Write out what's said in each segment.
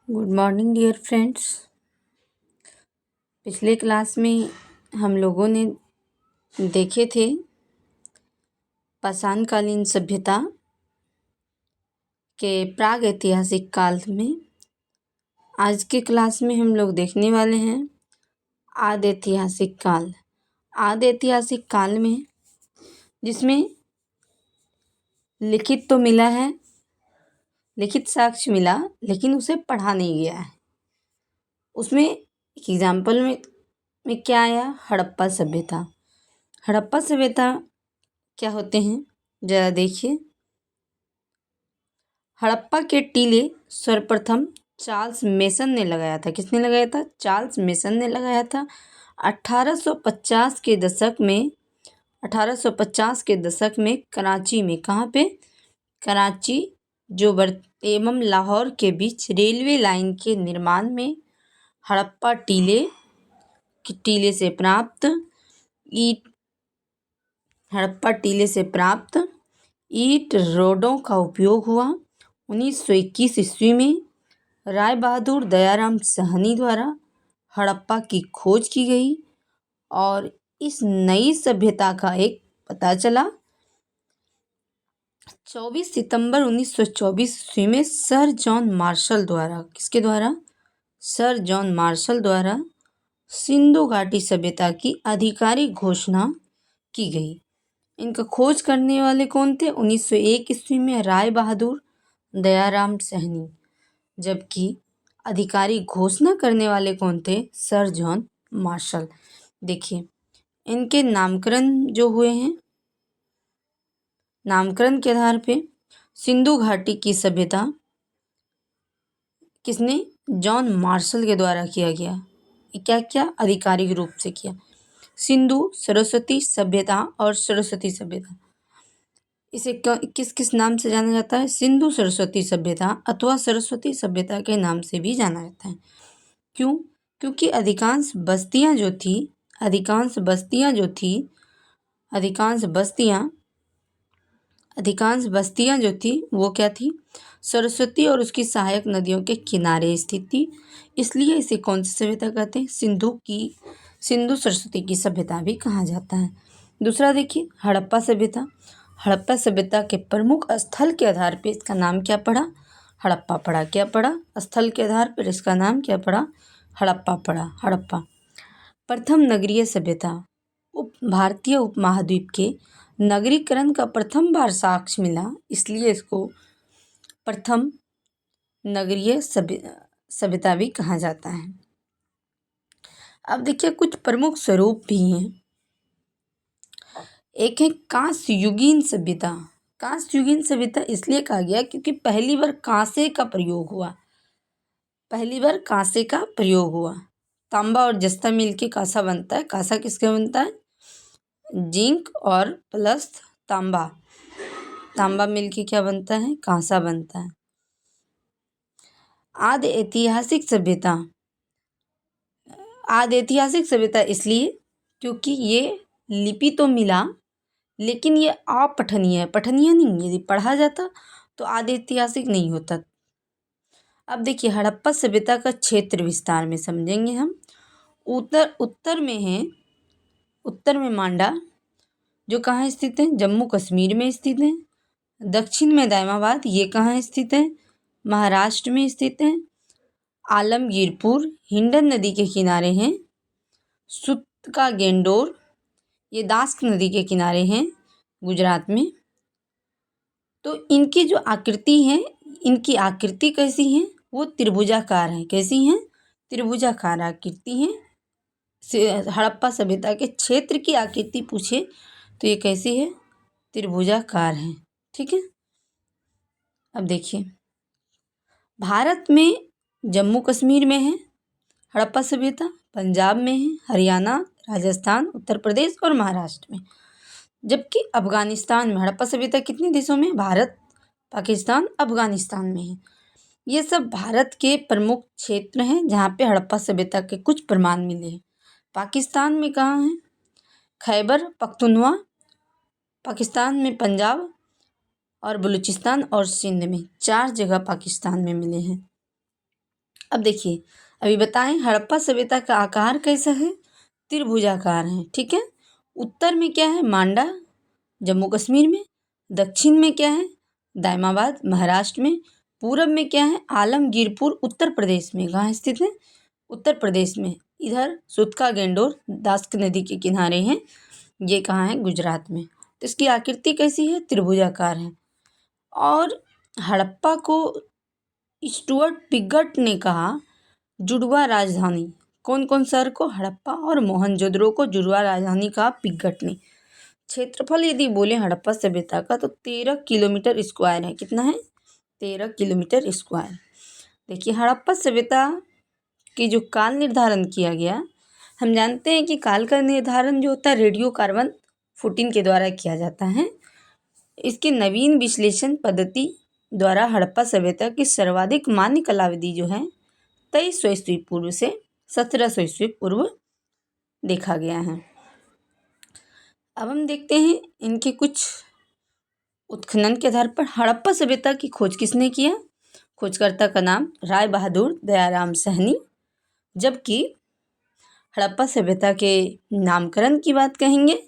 Good morning dear friends. पिछले class में हम लोगों ने देखे थे पाषाणकालीन सभ्यता के प्राग ऐतिहासिक काल में। आज के क्लास में हम लोग देखने वाले हैं आदि ऐतिहासिक काल। आदि ऐतिहासिक काल में जिसमें लिखित तो मिला है, लिखित साक्ष्य मिला, लेकिन उसे पढ़ा नहीं गया है। उसमें एक एग्जाम्पल में क्या आया? हड़प्पा सभ्यता। हड़प्पा सभ्यता क्या होते हैं जरा देखिए। हड़प्पा के टीले सर्वप्रथम चार्ल्स मेसन ने लगाया था। किसने लगाया था? चार्ल्स मेसन ने लगाया था। 1850 के दशक में 1850 के दशक में कराची में, कहाँ पे? कराची एवं लाहौर के बीच रेलवे लाइन के निर्माण में हड़प्पा टीले से प्राप्त ईंट रोडों का उपयोग हुआ। 1921 ईस्वी में राय बहादुर दयाराम साहनी द्वारा हड़प्पा की खोज की गई और इस नई सभ्यता का एक पता चला। 24 सितंबर 1924 ईस्वी में सर जॉन मार्शल द्वारा, किसके द्वारा? सर जॉन मार्शल द्वारा सिंधु घाटी सभ्यता की आधिकारिक घोषणा की गई। इनका खोज करने वाले कौन थे? 1901 ईस्वी में राय बहादुर दयाराम साहनी, जबकि आधिकारिक घोषणा करने वाले कौन थे? Sir John Marshall. देखिए इनके नामकरण जो हुए हैं, नामकरण के आधार पे सिंधु घाटी की सभ्यता किसने? जॉन मार्शल के द्वारा किया गया। क्या क्या आधिकारिक रूप से किया? सिंधु सरस्वती सभ्यता और सरस्वती सभ्यता, इसे किस किस नाम से जाना जाता है? सिंधु सरस्वती सभ्यता अथवा सरस्वती सभ्यता के नाम से भी जाना जाता है। क्यों? क्योंकि अधिकांश बस्तियां जो थी वो क्या थी? सरस्वती और उसकी सहायक नदियों के किनारे स्थित थी। इसलिए इसे कौन सी सभ्यता कहते हैं? सिंधु सरस्वती की सभ्यता भी कहा जाता है। दूसरा देखिए हड़प्पा सभ्यता। हड़प्पा सभ्यता के प्रमुख स्थल के आधार पर इसका नाम क्या पड़ा? हड़प्पा पड़ा। क्या पड़ा? स्थल के आधार पर इसका नाम क्या पड़ा? हड़प्पा पड़ा। हड़प्पा प्रथम नगरीय सभ्यता। भारतीय उपमहाद्वीप के नगरीकरण का प्रथम बार साक्ष्य मिला, इसलिए इसको प्रथम नगरीय सभ्यता भी कहा जाता है। अब देखिए कुछ प्रमुख स्वरूप भी हैं। एक है कांस्ययुगीन सभ्यता। कांस्ययुगीन सभ्यता इसलिए कहा गया क्योंकि पहली बार कांसे का प्रयोग हुआ। तांबा और जस्ता मिलके कांसा बनता है। कांसा किसका बनता है? जिंक और प्लस तांबा मिलके क्या बनता है? कांसा बनता है। आदि ऐतिहासिक सभ्यता इसलिए क्योंकि ये लिपि तो मिला, लेकिन ये अपठनीय है। पठनीय नहीं, यदि पढ़ा जाता तो आदि ऐतिहासिक नहीं होता। अब देखिए हड़प्पा सभ्यता का क्षेत्र विस्तार में समझेंगे हम। उत्तर में मांडा, जो कहाँ स्थित है? जम्मू कश्मीर में स्थित है। दक्षिण में दायमाबाद, ये कहाँ स्थित है? महाराष्ट्र में स्थित है। आलमगीरपुर हिंडन नदी के किनारे हैं। सुत का गेंडोर, ये दास्क नदी के किनारे हैं गुजरात में। तो इनकी जो आकृति है, इनकी आकृति कैसी है? वो त्रिभुजाकार है। कैसी हैं? त्रिभुजाकार आकृति है। हड़प्पा सभ्यता के क्षेत्र की आकृति पूछे तो ये कैसी है? त्रिभुजाकार है। ठीक है। अब देखिए भारत में जम्मू कश्मीर में है हड़प्पा सभ्यता, पंजाब में है, हरियाणा, राजस्थान, उत्तर प्रदेश और महाराष्ट्र में। जबकि अफगानिस्तान में हड़प्पा सभ्यता कितने देशों में? भारत, पाकिस्तान, अफगानिस्तान में है। ये सब भारत के प्रमुख क्षेत्र हैं जहाँ पे हड़प्पा सभ्यता के कुछ प्रमाण मिले हैं। पाकिस्तान में कहाँ है? खैबर पख्तूनख्वा, पाकिस्तान में पंजाब और बलूचिस्तान और सिंध में, 4 जगह पाकिस्तान में मिले हैं। अब देखिए, अभी बताएं हड़प्पा सभ्यता का आकार कैसा है, त्रिभुजाकार है। ठीक है, उत्तर में क्या है, मांडा जम्मू कश्मीर में, दक्षिण में क्या है, दायमाबाद महाराष्ट्र में, पूरब में क्या है, आलमगीरपुर उत्तर प्रदेश में। कहाँ स्थित है, उत्तर प्रदेश में। इधर सुतका गेंडोर दास्क नदी के किनारे हैं, ये कहाँ है, गुजरात में। तो इसकी आकृति कैसी है, त्रिभुजाकार है। और हड़प्पा को स्टुअर्ट पिगट ने कहा जुड़वा राजधानी। कौन कौन शहर को, हड़प्पा और मोहनजोदड़ो को जुड़वा राजधानी कहा पिगट ने। क्षेत्रफल यदि बोले हड़प्पा सभ्यता का तो 13 किलोमीटर स्क्वायर है। कितना है, 13 किलोमीटर स्क्वायर। देखिए हड़प्पा सभ्यता की जो काल निर्धारण किया गया, हम जानते हैं कि काल का निर्धारण जो होता है रेडियो कार्बन 14 के द्वारा किया जाता है। इसके नवीन विश्लेषण पद्धति द्वारा हड़प्पा सभ्यता की सर्वाधिक मान्य कालावधि जो है 2300 ईस्वी पूर्व से 1700 ईस्वी पूर्व देखा गया है। अब हम देखते हैं इनके कुछ उत्खनन के आधार पर हड़प्पा सभ्यता की खोज किसने किया। खोजकर्ता का नाम राय बहादुर दयाराम सहनी। जबकि हड़प्पा सभ्यता के नामकरण की बात कहेंगे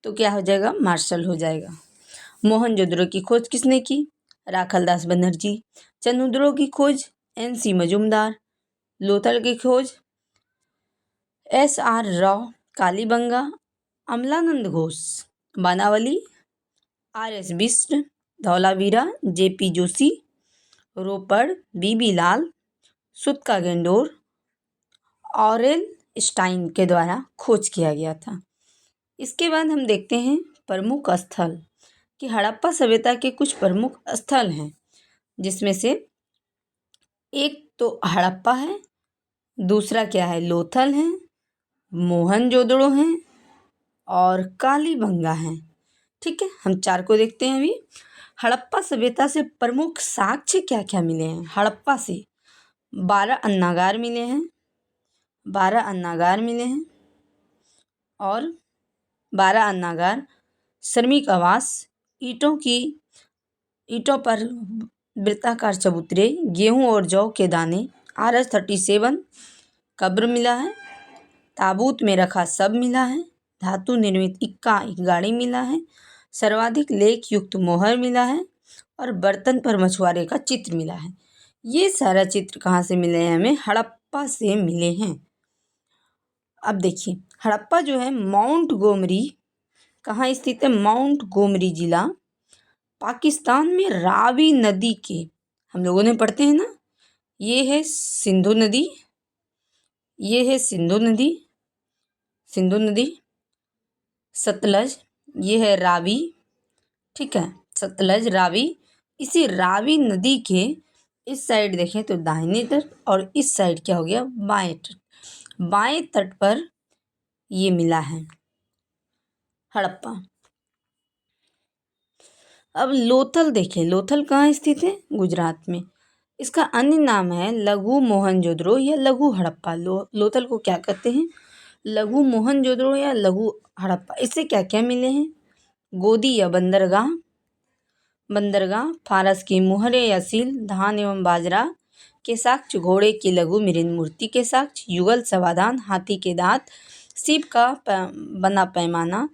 तो क्या हो जाएगा, मार्शल हो जाएगा। मोहनजोदड़ो की खोज किसने की, राखलदास बनर्जी। चंद्रद्रोह की खोज NC मजूमदार। लोथल की खोज SR Rao. Kalibangan Amalanand Ghosh. बानावली RS Bisht. Dholavira JP Joshi. रोपड़ BB लाल। सुतका गेंडोर ऑरेल स्टाइन के द्वारा खोज किया गया था। इसके बाद हम देखते हैं प्रमुख स्थल कि हड़प्पा सभ्यता के कुछ प्रमुख स्थल हैं, जिसमें से एक तो हड़प्पा है, दूसरा क्या है, लोथल है, मोहनजोदड़ो है और कालीबंगा है। ठीक है, हम चार को देखते हैं अभी। हड़प्पा सभ्यता से प्रमुख साक्ष्य क्या क्या मिले हैं। हड़प्पा से 12 अन्नागार मिले हैं, 12 अन्नागार मिले हैं और 12 अन्नागार श्रमिक आवास, ईंटों पर वृत्ताकार चबूतरे, गेहूं और जौ के दाने, RS 37 कब्र मिला है, ताबूत में रखा सब मिला है, धातु निर्मित इक्का एक गाड़ी मिला है, सर्वाधिक लेख युक्त मोहर मिला है और बर्तन पर मछुआरे का चित्र मिला है। ये सारा चित्र कहाँ से मिले हैं, हमें हड़प्पा से मिले हैं। अब देखिए हड़प्पा जो है माउंट गोमरी कहाँ स्थित है, माउंट गोमरी जिला पाकिस्तान में रावी नदी के, हम लोगों ने पढ़ते हैं ना, ये है सिंधु नदी, ये है सिंधु नदी, सतलज, ये है रावी। ठीक है, सतलज रावी, इसी रावी नदी के इस साइड देखें तो दाहिने तट और इस साइड क्या हो गया, बाएं तट। बाएं तट पर ये मिला है हड़प्पा। अब लोथल देखें, लोथल कहाँ स्थित है, गुजरात में। इसका अन्य नाम है लघु मोहनजोदड़ो या लघु हड़प्पा। लोथल को क्या कहते हैं, लघु मोहनजोदड़ो या लघु हड़प्पा। इससे क्या क्या मिले हैं, गोदी या बंदरगाह, फारस की मुहरे या सील, धान एवं बाजरा के साक्ष्य, घोड़े की लघु मृण मूर्ति के साक्ष्य, युगल समाधान, हाथी के दांत, सीप का बना पैमाना,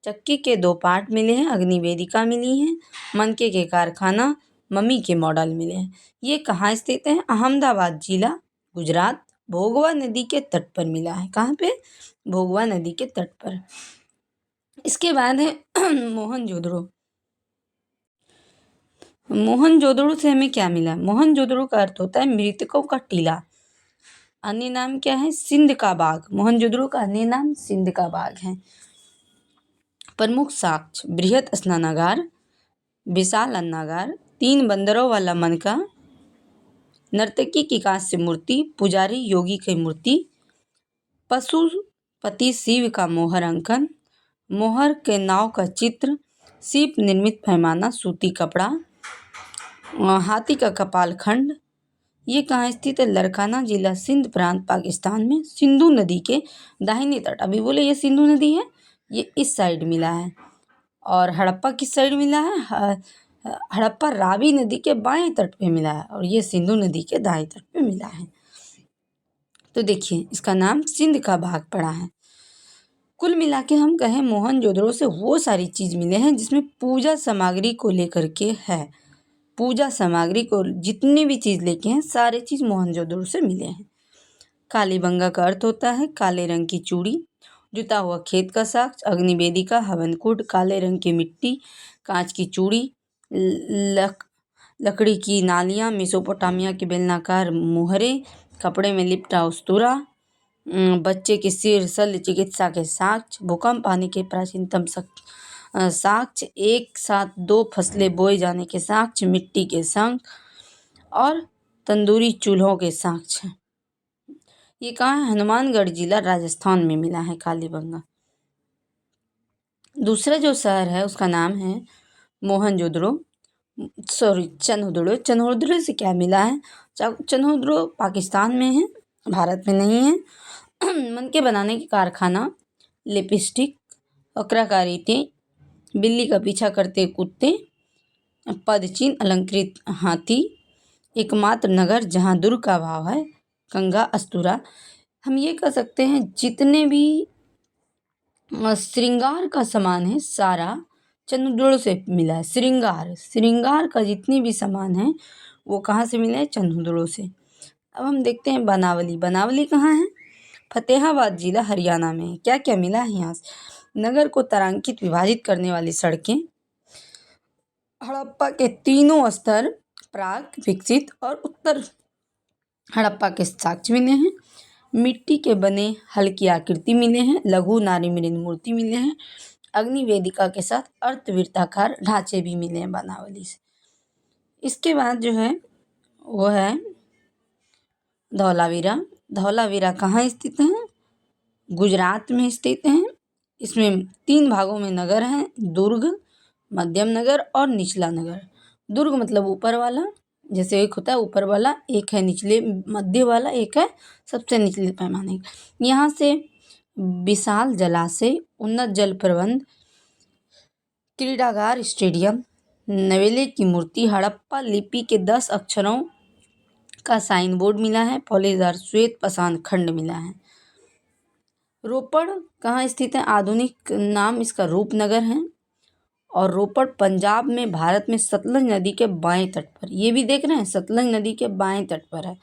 चक्की के 2 पार्ट मिले हैं, अग्निवेदिका मिली है, मनके के कारखाना, मम्मी के मॉडल मिले हैं। ये कहाँ स्थित है, अहमदाबाद जिला गुजरात, भोगवा नदी के तट पर मिला है। कहाँ पे, भोगवा नदी के तट पर। इसके बाद है मोहनजोदड़ो। मोहनजोदड़ो से हमें क्या मिला, मोहनजोदड़ो का अर्थ होता है मृतकों का टीला। अन्य नाम क्या है, सिंध का बाग। मोहनजोदड़ो का अन्य नाम सिंध का बाग है। प्रमुख साक्ष्य, बृहत स्नानागार, विशाल अन्नागार, 3 बंदरों वाला मनका, नर्तकी की कांस्य मूर्ति, पुजारी योगी की मूर्ति, पशुपति शिव का मोहर अंकन, मोहर के नाव का चित्र, सीप निर्मित पैमाना, सूती कपड़ा, हाथी का कपाल खंड। ये कहाँ स्थित है, लरकाना जिला सिंध प्रांत पाकिस्तान में, सिंधु नदी के दाहिने तट। अभी बोले ये सिंधु नदी है, ये इस साइड मिला है। और हड़प्पा किस साइड मिला है, हड़प्पा रावी नदी के बाएं तट पे मिला है और ये सिंधु नदी के दाएं तट पे मिला है। तो देखिए इसका नाम सिंध का भाग पड़ा है। कुल मिला के हम कहें मोहनजोदड़ो से वो सारी चीज़ मिले हैं जिसमें पूजा सामग्री को लेकर के है। पूजा सामग्री को जितनी भी चीज़ लेके हैं सारे चीज़ मोहनजोदड़ो से मिले हैं। कालीबंगा का अर्थ होता है काले रंग की चूड़ी, जुता हुआ खेत का साक्ष, अग्निवेदिका, हवनकुंड, काले रंग की मिट्टी, कांच की चूड़ी, लकड़ी की नालियाँ, मेसोपोटामिया के बेलनाकार मुहरे, कपड़े में लिपटा उस्तरा, बच्चे के सिर शल्य चिकित्सा के साक्ष्य, भूकंप आने के प्राचीनतम साक्ष्य, एक साथ 2 फसलें बोए जाने के साक्ष्य, मिट्टी के शंख और तंदूरी चूल्हों के साक्ष्य। ये कहाँ है? हनुमानगढ़ जिला राजस्थान में मिला है कालीबंगा। दूसरा जो शहर है उसका नाम है मोहनजोदड़ो, सॉरी चन्हुदड़ो। चन्हुदड़ो से क्या मिला है? चन्हुदड़ो पाकिस्तान में है, भारत में नहीं है। मनके बनाने के कारखाना, लिपस्टिक, वक्राकार ईंटें, बिल्ली का पीछा करते कुत्ते, पदचिन्ह, अलंकृत हाथी, एकमात्र नगर जहाँ दुर्ग का भाव है, गंगा अस्तूरा। हम ये कह सकते हैं जितने भी श्रृंगार का सामान है सारा चन्हुदड़ो से मिला है। श्रृंगार का जितनी भी सामान है वो कहाँ से मिला है? चन्हुदड़ो से। अब हम देखते हैं बनावली। बनावली कहाँ है? फतेहाबाद जिला हरियाणा में। क्या क्या मिला है यहाँ से? नगर को तारांकित विभाजित करने वाली सड़कें, हड़प्पा के तीनों स्तर, प्राक, विकसित और उत्तर हड़प्पा के साक्ष्य मिले हैं। मिट्टी के बने हल की आकृति मिले हैं। लघु नारी मृद मूर्ति मिले हैं। अग्नि वेदिका के साथ अर्थवृत्ताकार ढांचे भी मिले हैं बनावली से। इसके बाद जो है वो है धौलावीरा। धौलावीरा कहाँ स्थित है? गुजरात में स्थित है। इसमें 3 भागों में नगर हैं, दुर्ग, मध्यम नगर और निचला नगर। दुर्ग मतलब ऊपर वाला, जैसे एक होता है ऊपर वाला, एक है निचले मध्य वाला, एक है सबसे निचले पैमाने का। यहाँ से विशाल जलाशय, उन्नत जल प्रबंध, क्रीडागार, स्टेडियम, नवेले की मूर्ति, हड़प्पा लिपि के 10 अक्षरों का साइन बोर्ड मिला है। पॉलीदार श्वेत पाषाण खंड मिला है। रोपड़ कहाँ स्थित है? आधुनिक नाम इसका रूपनगर है। और रोपड़ पंजाब में, भारत में सतलज नदी के बाएं तट पर। ये भी देख रहे हैं, सतलज नदी के बाएं तट पर है।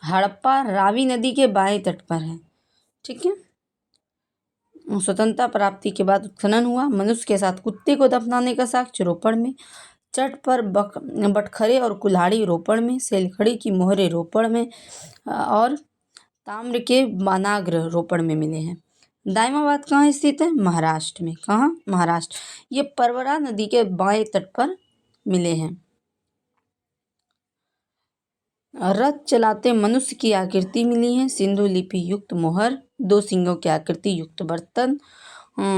हड़प्पा रावी नदी के बाएं तट पर है। ठीक है। स्वतंत्रता प्राप्ति के बाद उत्खनन हुआ। मनुष्य के साथ कुत्ते को दफनाने का साक्ष्य रोपड़ में। चट पर बटखरे और कुल्हाड़ी रोपड़ में। सेलखड़ी की मोहरे रोपड़ में और ताम्र के बानाग्र रोपड़ में मिले हैं। दायमाबाद कहाँ स्थित है? महाराष्ट्र में। कहाँ? महाराष्ट्र। ये परवरा नदी के बाएं तट पर मिले हैं। रथ चलाते मनुष्य की आकृति मिली है। सिंधु लिपि युक्त मोहर, 2 सिंगों की आकृति युक्त बर्तन,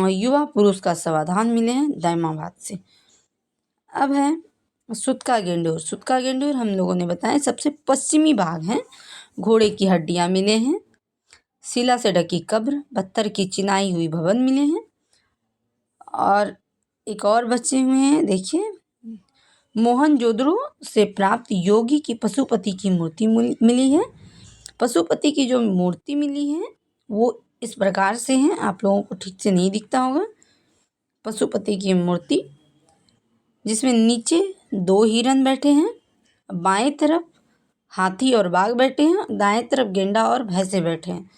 युवा पुरुष का समाधान मिले हैं दायमाबाद से। अब है सुतका गेंडोर। सुतका गेंडोर हम लोगों ने बताया सबसे पश्चिमी भाग है। घोड़े की हड्डियां मिले हैं। शिला से ढकी कब्र, पत्थर की चिनाई हुई भवन मिले हैं। और एक और बचे हुए हैं, देखिए मोहनजोदड़ो से प्राप्त योगी की पशुपति की मूर्ति मिली है। पशुपति की जो मूर्ति मिली है वो इस प्रकार से है, आप लोगों को ठीक से नहीं दिखता होगा। पशुपति की मूर्ति जिसमें नीचे 2 हिरन बैठे हैं, बाएं तरफ हाथी और बाघ बैठे हैं, दाएं तरफ गेंडा और भैंसे बैठे हैं।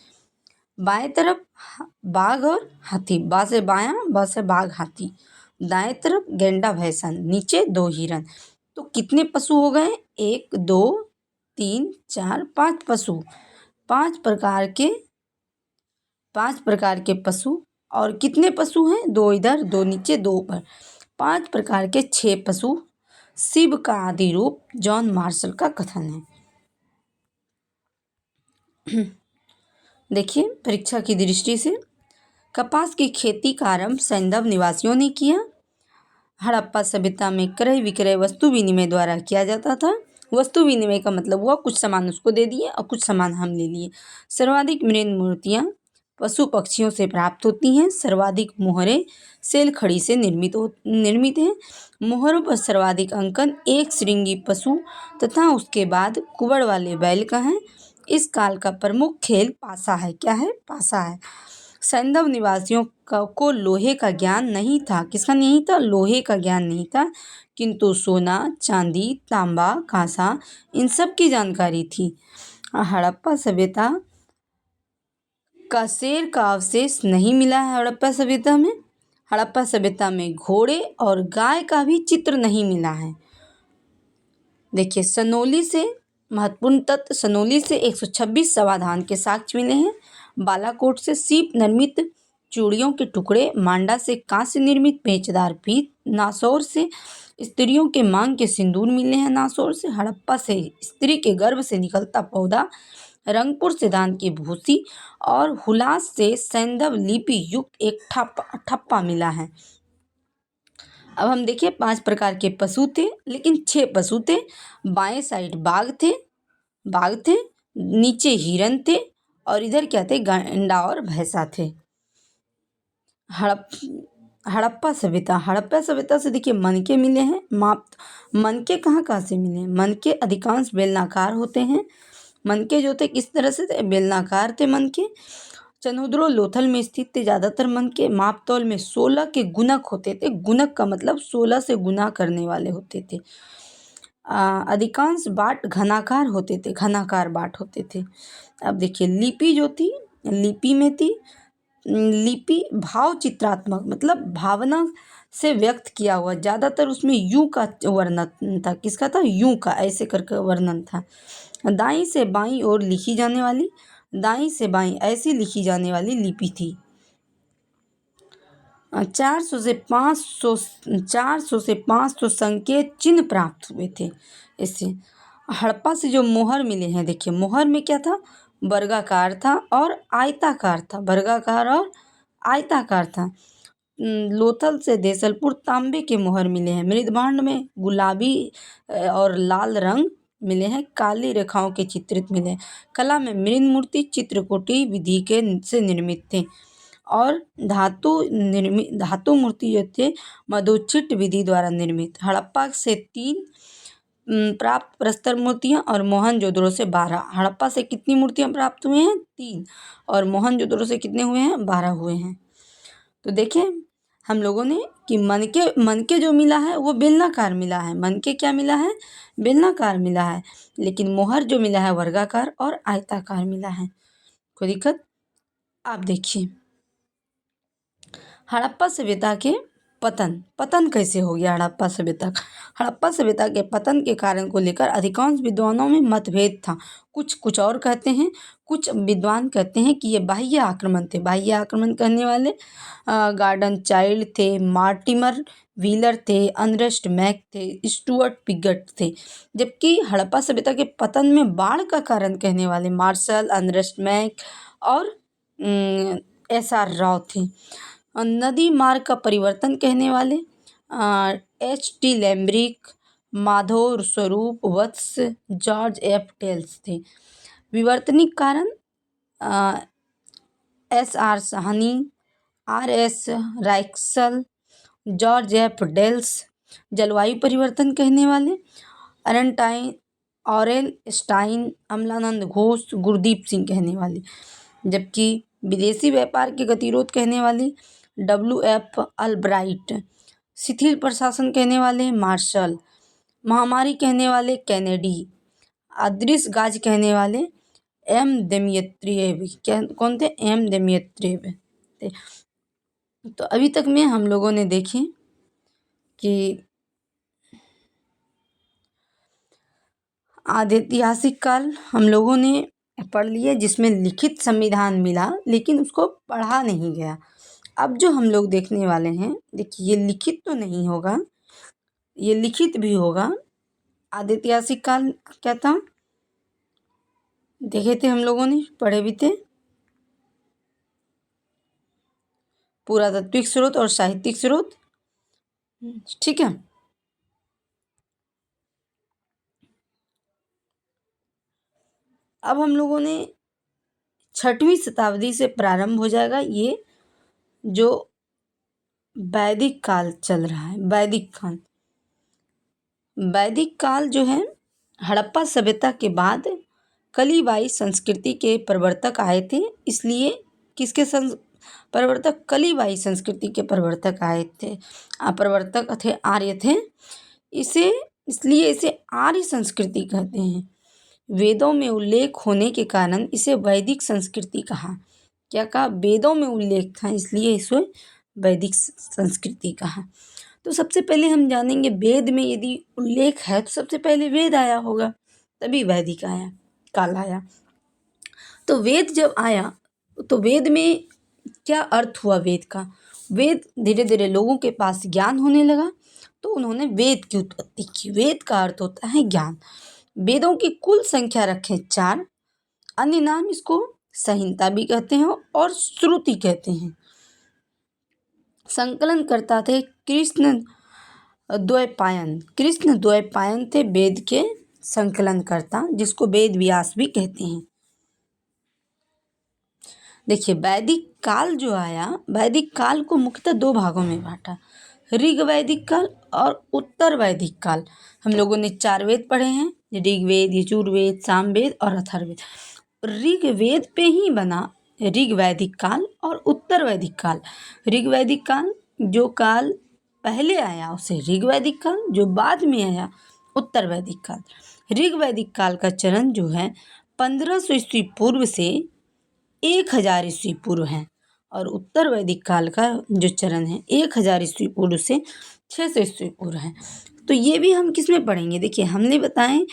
बाएं तरफ बाघ और हाथी, बा से बायां, बा से बाघ हाथी, दाएं तरफ गेंडा भैंसा, नीचे 2 हिरन। तो कितने पशु हो गए? 1 2 3 4 5 पशु। 5 प्रकार के पशु। और कितने पशु हैं? 2 इधर, 2 नीचे, 2 ऊपर। 5 प्रकार के 6 पशु। शिव का आदि रूप जॉन मार्शल का कथन है। देखिए परीक्षा की दृष्टि से कपास की खेती का आरंभ सैंधव निवासियों ने किया। हड़प्पा सभ्यता में क्रय विक्रय वस्तु विनिमय द्वारा किया जाता था। वस्तु विनिमय का मतलब हुआ कुछ सामान उसको दे दिए और कुछ सामान हम ले लिए। सर्वाधिक मृद मूर्तियाँ पशु पक्षियों से प्राप्त होती हैं। सर्वाधिक मोहरे सेलखड़ी से निर्मित हैं। मोहरों पर सर्वाधिक अंकन एक श्रृंगी पशु तथा उसके बाद कुबड़ वाले बैल का है। इस काल का प्रमुख खेल पासा है। क्या है? पासा है। सैंधव निवासियों को लोहे का ज्ञान नहीं था। किसका नहीं था? लोहे का ज्ञान नहीं था, किंतु सोना, चांदी, तांबा, कांसा इन सब की जानकारी थी। हड़प्पा सभ्यता का शेर का अवशेष नहीं मिला है। हड़प्पा सभ्यता में घोड़े और गाय का भी चित्र नहीं मिला है। देखिए, सनोली से महत्वपूर्ण तत्व, सनोली से 126 समाधान के साक्ष्य मिले हैं। बालाकोट से सीप निर्मित चूड़ियों के टुकड़े, मांडा से कांस्य निर्मित पेचदार फीत, नासौर से स्त्रियों के मांग के सिंदूर मिले हैं। नासौर से हड़प्पा से स्त्री के गर्भ से निकलता पौधा, रंगपुर से धान की भूसी और हुलास से सैंधव लिपि युक्त एक ठप्पा मिला है। अब हम देखिए 5 प्रकार के पशु थे, लेकिन 6 पशु थे। बाएं साइड बाघ थे, नीचे हिरन थे और इधर क्या थे? गैंडा और भैंसा थे। हड़प्पा सभ्यता से देखिए मनके मिले हैं। मनके कहाँ से मिले हैं? मनके अधिकांश बेलनाकार होते हैं। मनके जो थे किस तरह से थे? बेलनाकार थे मनके। चंद्रों लोथल में स्थित थे ज़्यादातर मनके। मापतौल में 16 के गुणक होते थे। गुणक का मतलब 16 से गुना करने वाले होते थे। अधिकांश बाट घनाकार बाट होते थे। अब देखिए लिपि जो थी, लिपि भाव चित्रात्मक मतलब भावना से व्यक्त किया हुआ, ज़्यादातर उसमें यू का वर्णन था। किसका था? यू का, ऐसे करके वर्णन था। दाईं से बाईं ओर लिखी जाने वाली, दाईं से बाईं ऐसी लिखी जाने वाली लिपि थी। 400 से 500 संकेत चिन्ह प्राप्त हुए थे इससे। हड़प्पा से जो मोहर मिले हैं, देखिए मोहर में क्या था? वर्गाकार था और आयताकार था। लोथल से देसलपुर तांबे के मोहर मिले हैं। मृदभांड में गुलाबी और लाल रंग मिले हैं। काली रेखाओं के चित्रित मिले हैं। कला में मृद मूर्ति चित्रकूटी विधि के से निर्मित थे और धातु मूर्ति जो थे मधुचिट विधि द्वारा निर्मित। हड़प्पा से 3 प्राप्त प्रस्तर मूर्तियां और मोहनजोदड़ो से 12। हड़प्पा से कितनी मूर्तियां प्राप्त हुए हैं? 3। और मोहनजोदड़ो से कितने हुए हैं? 12 हुए हैं। तो देखें हम लोगों ने कि मनके जो मिला है वो बेलनाकार मिला है। मनके क्या मिला है? बेलनाकार मिला है। लेकिन मोहर जो मिला है वर्गाकार और आयताकार मिला है। कोई दिक्कत? आप देखिए हड़प्पा सभ्यता के पतन कैसे हो गया? हड़प्पा सभ्यता के पतन के कारण को लेकर अधिकांश विद्वानों में मतभेद था। कुछ और कहते हैं, कुछ विद्वान कहते हैं कि ये बाह्य आक्रमण थे। बाह्य आक्रमण करने वाले गार्डन चाइल्ड थे, मार्टिमर व्हीलर थे, अर्नेस्ट मैक थे, स्टुअर्ट पिगट थे। जबकि हड़प्पा सभ्यता के पतन में बाढ़ का कारण कहने वाले मार्शल, अर्नेस्ट मैक और SR राव थे। नदी मार्ग का परिवर्तन कहने वाले HT लैम्ब्रिक, माधव स्वरूप वत्स, जॉर्ज F टेल्स थे। विवर्तनिक कारण SR Sahni, RS Raikes, George F Dales. जलवायु परिवर्तन कहने वाले अरेंटाइन, ऑरेल स्टाइन, अमलानंद घोष, गुरदीप सिंह कहने वाले। जबकि विदेशी व्यापार के गतिरोध कहने वाली WF अल्ब्राइट, शिथिल प्रशासन कहने वाले मार्शल, महामारी कहने वाले कैनेडी, अदृश्य गाज कहने वाले M देमियत्रिएव। कौन थे? M देमियत्रिएव थे। तो अभी तक में हम लोगों ने देखे कि आधैतिहासिक काल हम लोगों ने पढ़ लिए जिसमें लिखित संविधान मिला, लेकिन उसको पढ़ा नहीं गया। अब जो हम लोग देखने वाले हैं, देखिए ये लिखित तो नहीं होगा, ये लिखित भी होगा। आधैतिहासिक काल क्या था? देखे थे हम लोगों ने, पढ़े भी थे। पुरातात्विक स्रोत और साहित्यिक स्रोत, ठीक है। अब हम लोगों ने 6वीं शताब्दी से प्रारंभ हो जाएगा ये जो वैदिक काल चल रहा है। वैदिक काल जो है हड़प्पा सभ्यता के बाद कलिबाई संस्कृति के प्रवर्तक आए थे, इसलिए किसके प्रवर्तक? कलिबाई संस्कृति के प्रवर्तक आए थे, प्रवर्तक थे, आर्य थे, इसलिए इसे आर्य संस्कृति कहते हैं। वेदों में उल्लेख होने के कारण इसे वैदिक संस्कृति कहा। क्या कहा? वेदों में उल्लेख था इसलिए इसे वैदिक संस्कृति कहा। तो सबसे पहले हम जानेंगे वेद में यदि उल्लेख है तो सबसे पहले वेद आया होगा, तभी वैदिक आया, काल आया। तो वेद जब आया तो वेद में क्या अर्थ हुआ वेद का? वेद धीरे धीरे लोगों के पास ज्ञान होने लगा तो उन्होंने वेद की उत्पत्ति की। वेद का अर्थ होता है ज्ञान। वेदों की कुल संख्या रखें 4, अन्य नाम इसको संहिता भी कहते हैं और श्रुति कहते हैं। संकलन करता थे कृष्ण द्वैपायन। कृष्ण द्वैपायन थे वेद के संकलन करता, जिसको वेद व्यास भी कहते हैं। देखिए वैदिक काल जो आया, वैदिक काल को मुख्यतः 2 भागों में बांटा, ऋग वैदिक काल और उत्तर वैदिक काल। हम लोगों ने 4 वेद पढ़े हैं, ऋग्वेद, यजुर्वेद, सामवेद और अथर्ववेद। ऋग्वेद पे ही बना ऋग वैदिक काल और उत्तर वैदिक काल। ऋग वैदिक काल जो काल पहले आया उसे ऋग वैदिक काल, जो बाद में आया उत्तर वैदिक काल। ऋग वैदिक काल का चरण जो है 1500 ईस्वी पूर्व से 1000 ईस्वी पूर्व है, और उत्तर वैदिक काल का जो चरण है 1000 ईस्वी पूर्व से 600 ईस्वी पूर्व है। तो ये भी हम किस में पढ़ेंगे? देखिए हमने बताएं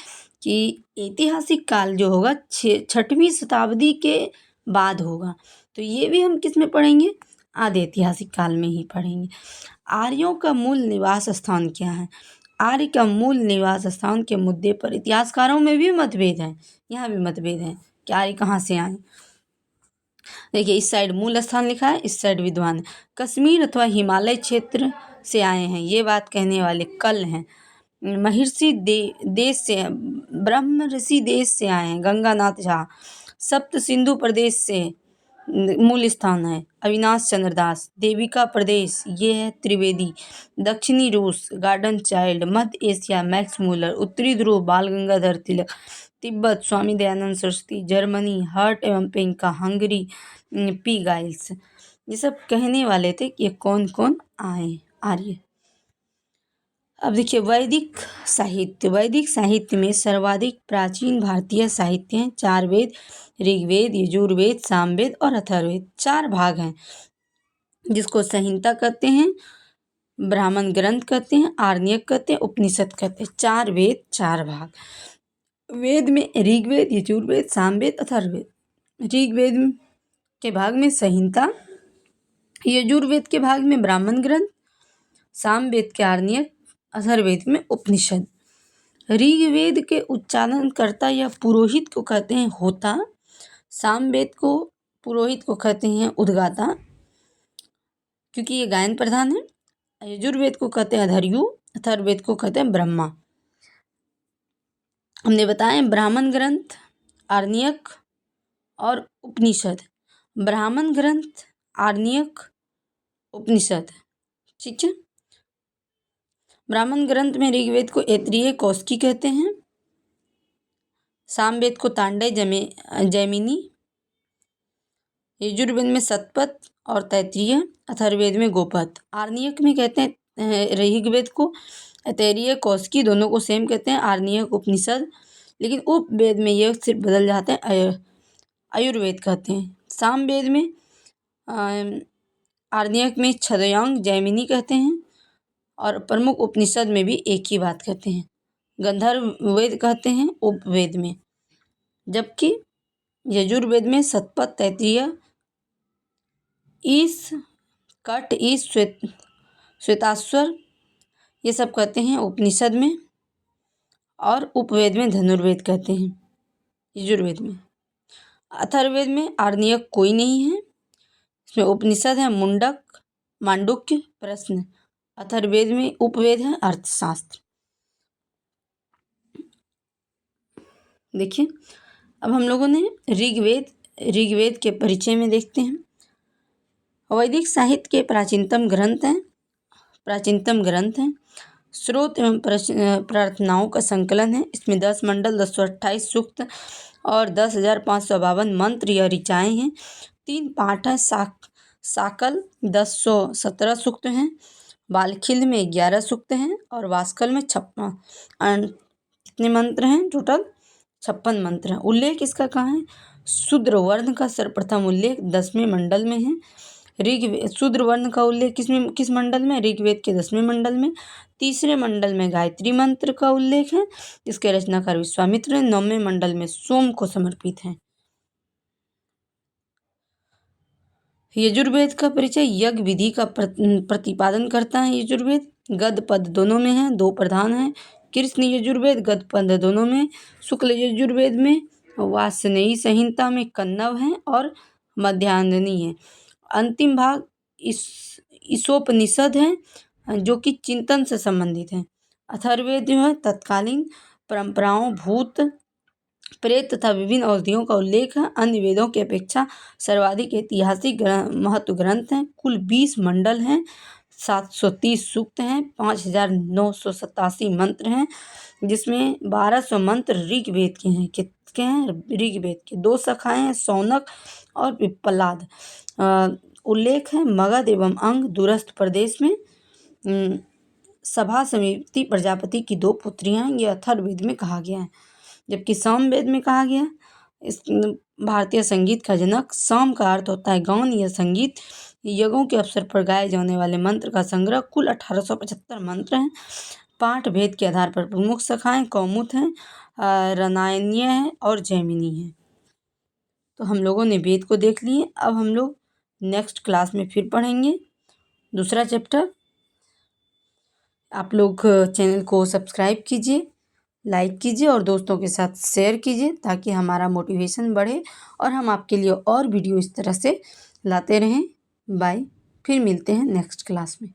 कि ऐतिहासिक काल जो होगा 6वीं शताब्दी के बाद होगा, तो ये भी हम किस में पढ़ेंगे? आदि ऐतिहासिक काल में ही पढ़ेंगे। आर्यों का मूल निवास स्थान क्या है? आर्य का मूल निवास स्थान के मुद्दे पर इतिहासकारों में भी मतभेद है, यहाँ भी मतभेद है कि आर्य कहाँ से आए। देखिए इस साइड मूल स्थान लिखा है, इस साइड विद्वान है। कश्मीर अथवा हिमालय क्षेत्र से आए हैं, ये बात कहने वाले कल हैं। महर्षि देश से, ब्रह्म ऋषि देश से आए हैं, गंगानाथ झा। सप्त सिंधु प्रदेश से मूल स्थान है, अविनाश चंद्र दास। देविका प्रदेश ये है त्रिवेदी। दक्षिणी रूस गार्डन चाइल्ड। मध्य एशिया मैक्स मूलर। उत्तरी ध्रुव बाल गंगाधर तिलक। तिब्बत स्वामी दयानंद सरस्वती। जर्मनी हर्ट एवं पेंका। Hungary P Giles. ये सब कहने वाले थे कि ये कौन कौन आए आर्य। अब देखिए वैदिक साहित्य। वैदिक साहित्य में सर्वाधिक प्राचीन भारतीय साहित्य हैं 4 वेद, ऋग्वेद, यजुर्वेद, सामवेद और अथर्ववेद। 4 भाग हैं, जिसको संहिता कहते हैं, ब्राह्मण ग्रंथ कहते हैं, आरण्यक कहते हैं, उपनिषद कहते हैं। 4 वेद 4 भाग। वेद में ऋग्वेद, यजुर्वेद, सामवेद, अथर्ववेद। ऋग्वेद के भाग में संहिता, यजुर्वेद के भाग में ब्राह्मण ग्रंथ, सामवेद के आरण्यक, अथर्ववेद में उपनिषद। ऋग्वेद के उच्चारणकर्ता या पुरोहित को कहते हैं होता। सामवेद को पुरोहित को कहते हैं उद्गाता, क्योंकि ये गायन प्रधान है। यजुर्वेद को कहते हैं अधर्यु। अथर्ववेद को कहते हैं ब्रह्मा। हमने बताया ब्राह्मण ग्रंथ, आरण्यक और उपनिषद। ब्राह्मण ग्रंथ, आरण्यक, उपनिषद, ठीक है। ब्राह्मण ग्रंथ में ऋग्वेद को ऐत्रेय कौशिकी कहते हैं, सामवेद को तांडय जैमिनी, यजुर्वेद में शतपथ और तैत्तिरीय, अथर्ववेद में गोपथ। आरण्यक में कहते हैं ऋग्वेद को ऐत्रेय कौशिकी, दोनों को सेम कहते हैं, आरण्यक उपनिषद। लेकिन उपवेद में ये सिर्फ बदल जाते हैं, आयुर्वेद कहते हैं। सामवेद में आरण्यक में छदयांग जैमिनी कहते हैं, और प्रमुख उपनिषद में भी एक ही बात कहते हैं, गंधर्व वेद कहते हैं उपवेद में। जबकि यजुर्वेद में शतपथ, तैत्तिरीय, ईश, कट, ईश, श्वेताश्वर ये सब कहते हैं उपनिषद में, और उपवेद में धनुर्वेद कहते हैं यजुर्वेद में। अथर्ववेद में आरण्यक कोई नहीं है, इसमें उपनिषद है मुंडक, मांडुक्य, प्रश्न। अथर्ववेद में उपवेद है अर्थशास्त्र। देखिए अब हम लोगों ने ऋग्वेद के परिचय में देखते हैं। वैदिक साहित्य के प्राचीनतम ग्रंथ हैं। स्रोत एवं प्रार्थनाओं का संकलन है। इसमें 10 मंडल, 228 सूक्त, और 10,552 मंत्र या ऋचाएँ हैं। 3 पाठ हैं। साकल 1017 सूक्त हैं। बालखिल में 11 सूक्त हैं और वास्कल में 56 कितने मंत्र हैं टोटल? 56 मंत्र हैं। उल्लेख इसका कहाँ है? शूद्र वर्ण का सर्वप्रथम उल्लेख 10वें मंडल में है। शूद्र वर्ण का उल्लेख किस मंडल में? ऋग्वेद के 10वें मंडल में। तीसरे मंडल में गायत्री मंत्र का उल्लेख है, जिसके रचनाकार विश्वामित्र हैं। 9वें मंडल में सोम को समर्पित है। यजुर्वेद का परिचय। यज्ञ विधि का प्रतिपादन करता है यजुर्वेद। गद पद दोनों में है, 2 प्रधान हैं। कृष्ण यजुर्वेद गद पद दोनों में। शुक्ल यजुर्वेद में वार्ष्णेय संहिता में कन्नव है और मध्याह्नि है। अंतिम भाग ईशोपनिषद है, जो कि चिंतन से संबंधित है। अथर्ववेद जो है तत्कालीन परंपराओं, भूत प्रेत तथा विभिन्न औषधियों का उल्लेख है। अन्य वेदों की अपेक्षा सर्वाधिक ऐतिहासिक महत्व ग्रंथ हैं। कुल 20 मंडल हैं, 730 सूक्त हैं, 5,987 मंत्र हैं, जिसमें 1200 मंत्र ऋग्वेद के हैं। किसके हैं? ऋग्वेद के। 2 शाखाएं हैं, शौनक और पिप्पलाद। उल्लेख है मगध एवं अंग दूरस्थ प्रदेश में सभा समिति प्रजापति की 2 पुत्रियां, ये अथर्ववेद में कहा गया है। जबकि सामवेद में कहा गया इस भारतीय संगीत का जनक। साम का अर्थ होता है गान या संगीत। यज्ञों के अवसर पर गाए जाने वाले मंत्र का संग्रह। कुल 1875 मंत्र हैं। पाठ भेद के आधार पर प्रमुख शाखाएं कौमुद हैं, रामायणीय है और जैमिनी है। तो हम लोगों ने वेद को देख लिए। अब हम लोग नेक्स्ट क्लास में फिर पढ़ेंगे दूसरा चैप्टर। आप लोग चैनल को सब्सक्राइब कीजिए, लाइक कीजिए और दोस्तों के साथ शेयर कीजिए, ताकि हमारा मोटिवेशन बढ़े और हम आपके लिए और वीडियो इस तरह से लाते रहें। बाय। फिर मिलते हैं नेक्स्ट क्लास में।